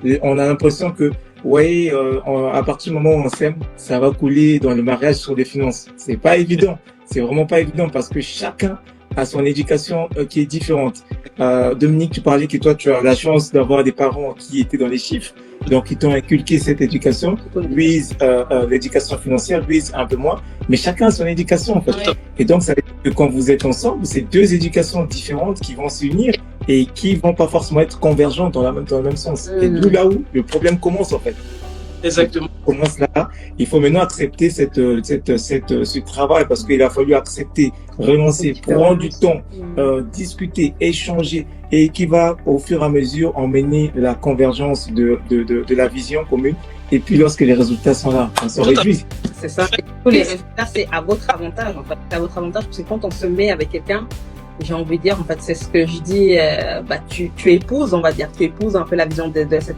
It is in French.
Et on a l'impression que, ouais, à partir du moment où on s'aime, ça va couler dans le mariage sur des finances. C'est pas évident. C'est vraiment pas évident parce que chacun a son éducation qui est différente. Dominique, tu parlais que toi, tu as la chance d'avoir des parents qui étaient dans les chiffres, donc ils t'ont inculqué cette éducation. Louise, l'éducation financière, Louise un peu moins, mais chacun a son éducation en fait. Ouais. Et donc ça veut dire que quand vous êtes ensemble, c'est deux éducations différentes qui vont s'unir et qui vont pas forcément être convergentes dans le même sens. Et d'où là où le problème commence en fait. Exactement. Commence là. Il faut maintenant accepter ce travail parce qu'il a fallu accepter, renoncer, prendre du temps, discuter, échanger et qui va au fur et à mesure emmener la convergence de la vision commune. Et puis lorsque les résultats sont là, on se réjouit. C'est ça. Et les résultats, c'est à votre avantage en fait. C'est à votre avantage parce que quand on se met avec quelqu'un, j'ai envie de dire, en fait, c'est ce que je dis, tu épouses, on va dire, tu épouses un peu la vision de cette